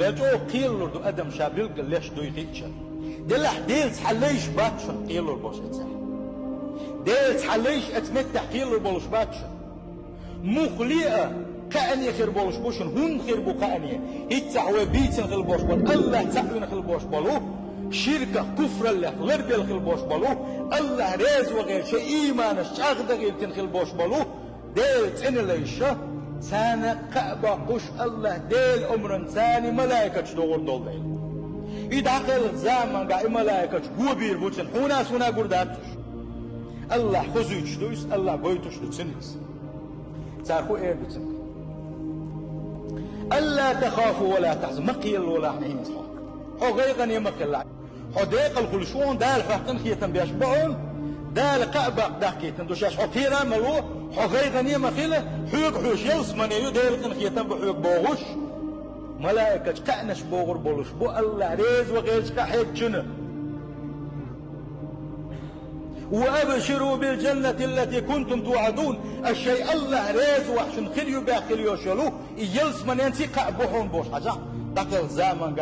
بيجو قيل لردو أدم شابيل قليش دوي غيتشا دلح ديل تحليش باتشن قيل لربوش اتسا ديل تحليش اتمتح قيل لربوش باتشن مخليئة كأني خير بولش بوشن هون خير بو كأني يتسعوى بيتن خير بوش بول الله تعوين خير بوش بولو شركة كفر الله لربيل خير بوش بولو الله ريز وغير شيء إيمان الشاغد غير تنخير بوش بولو ديل تن ليشا سانا كعبة قش الله ديل أمرن ثاني ملايكة دور دول ديل إذا قل زمان قا ملايكة هو بير بوتن هنا سنا قرداتش الله خزوش دويس الله بويتش دو تنس تاخو إيه بتن ألا تخافوا ولا تحزنوا مقيل ولا حين صح هو غيغن يمقل هو ديق الخلشون دال فاقن خيتن بيشبعون دال قعبة داكيتن دوشاش هو كيرا ملو هو غيغن يمقل حيوك حوش يلسمن يو ديل خيتن بحيوك بوغش ملائكة كأنش بوغر بولش بو الله ريز وغيرش كحيت جنة وأبشروا بالجنة التي كنتم توعدون الشيء الله ريز وحشن خليو باخليو شلو يلس من ينسي قعبوهم بوش حاجة داخل زمان